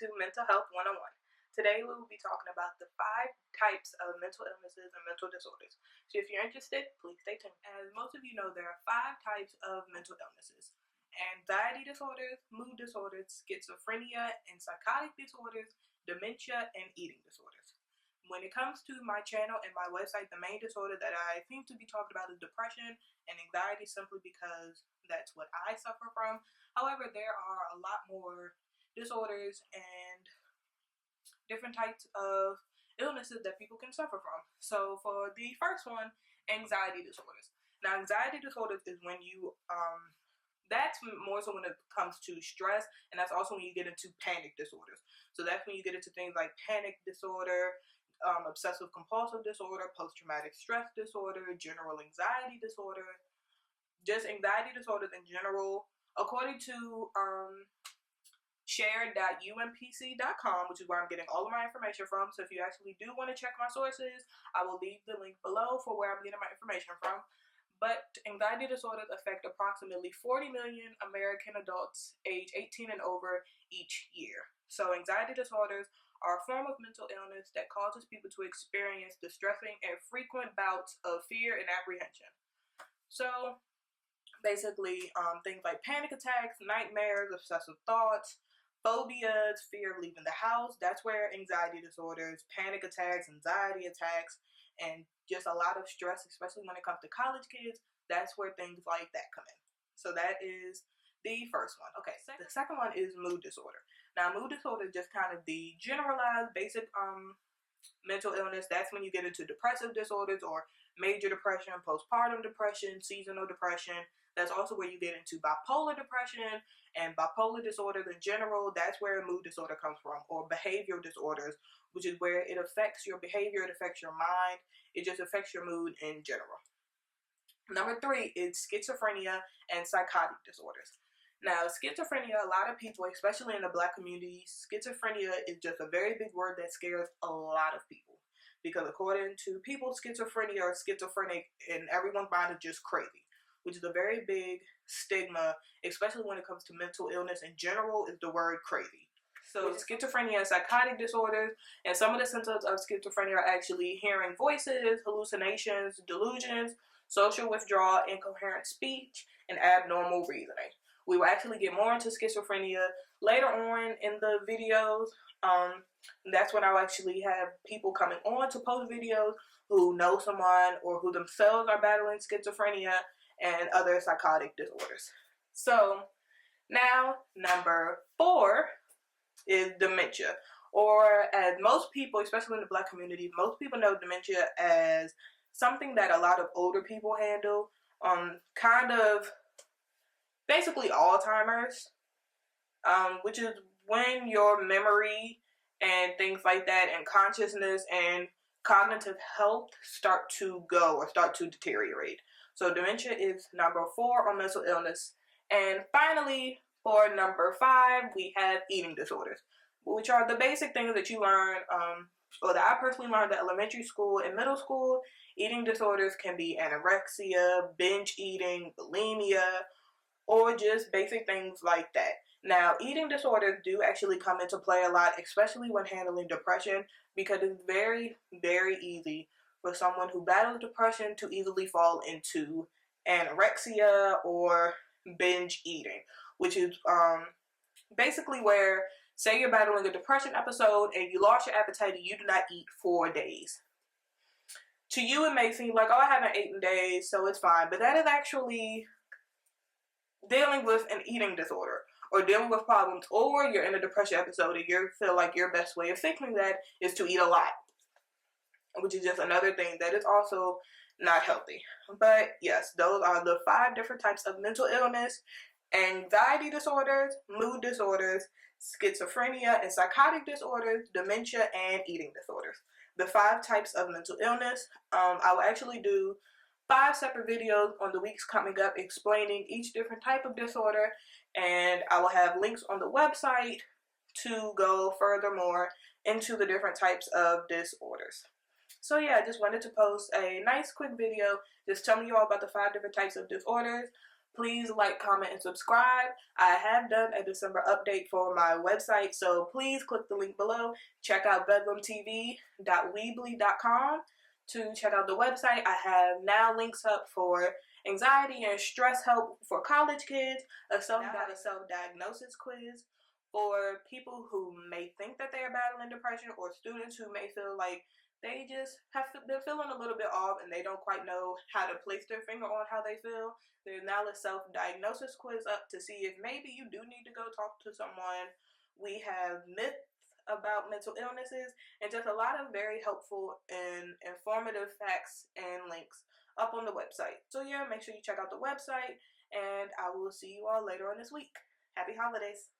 to Mental Health 101. Today we will be talking about the 5 types of mental illnesses and mental disorders. So if you're interested, please stay tuned. As most of you know, there are 5 types of mental illnesses: anxiety disorders, mood disorders, schizophrenia and psychotic disorders, dementia, and eating disorders. When it comes to my channel and my website, the main disorder that I seem to be talking about is depression and anxiety, simply because that's what I suffer from. However, there are a lot more disorders and different types of illnesses that people can suffer from. So for the first one, anxiety disorders. Now, anxiety disorders is when you that's more so when it comes to stress, and that's also when you get into panic disorders. So that's when you get into things like panic disorder, obsessive compulsive disorder, post-traumatic stress disorder, general anxiety disorder, just anxiety disorders in general. According to share.umpc.com, which is where I'm getting all of my information from. So if you actually do want to check my sources, I will leave the link below for where I'm getting my information from. But anxiety disorders affect approximately 40 million American adults age 18 and over each year. So anxiety disorders are a form of mental illness that causes people to experience distressing and frequent bouts of fear and apprehension. So basically, things like panic attacks, nightmares, obsessive thoughts, phobias, fear of leaving the house. That's where anxiety disorders, panic attacks, anxiety attacks, and just a lot of stress, especially when it comes to college kids, that's where things like that come in. So that is the first one. Okay, the second one is mood disorder. Now, mood disorder is just kind of the generalized, basic mental illness. That's when you get into depressive disorders or major depression, postpartum depression, seasonal depression. That's also where you get into bipolar depression and bipolar disorders in general. That's where mood disorder comes from, or behavioral disorders, which is where it affects your behavior, it affects your mind, it just affects your mood in general. Number 3 is schizophrenia and psychotic disorders. Now, schizophrenia, a lot of people, especially in the Black community, schizophrenia is just a very big word that scares a lot of people. Because according to people, schizophrenia or schizophrenic in everyone's mind is just crazy, which is a very big stigma, especially when it comes to mental illness in general, is the word crazy. So schizophrenia and psychotic disorders, and some of the symptoms of schizophrenia are actually hearing voices, hallucinations, delusions, social withdrawal, incoherent speech, and abnormal reasoning. We will actually get more into schizophrenia later on in the videos. That's when I'll actually have people coming on to post videos who know someone or who themselves are battling schizophrenia and other psychotic disorders. So now, number 4 is dementia, or as most people, especially in the Black community, most people know dementia as something that a lot of older people handle, kind of basically Alzheimer's, which is when your memory and things like that and consciousness and cognitive health start to go or start to deteriorate. So dementia is number 4 on mental illness. And finally, for number 5, we have eating disorders, which are the basic things that you learn, or that I personally learned at elementary school and middle school. Eating disorders can be anorexia, binge eating, bulimia, or just basic things like that. Now, eating disorders do actually come into play a lot, especially when handling depression, because it's very, very easy for someone who battles depression to easily fall into anorexia or binge eating, which is basically where, say you're battling a depression episode and you lost your appetite and you do not eat for days. To you, it may seem like, oh, I haven't eaten days, so it's fine. But that is actually dealing with an eating disorder or dealing with problems, or you're in a depression episode and you feel like your best way of fixing that is to eat a lot, which is just another thing that is also not healthy. But yes, those are the 5 different types of mental illness: anxiety disorders, mood disorders, schizophrenia and psychotic disorders, dementia, and eating disorders. The 5 types of mental illness. I will actually do 5 separate videos on the weeks coming up explaining each different type of disorder, and I will have links on the website to go furthermore into the different types of disorders. So yeah, I just wanted to post a nice quick video just telling you all about the 5 different types of disorders. Please like, comment, and subscribe. I have done a December update for my website, so please click the link below. Check out BedlxmTV.weebly.com to check out the website. I have now links up for anxiety and stress help for college kids, a self-diagnosis quiz for people who may think that they are battling depression, or students who may feel like they just they're feeling a little bit off and they don't quite know how to place their finger on how they feel. There's now a self-diagnosis quiz up to see if maybe you do need to go talk to someone. We have myths about mental illnesses and just a lot of very helpful and informative facts and links up on the website. So yeah, make sure you check out the website, and I will see you all later on this week. Happy holidays.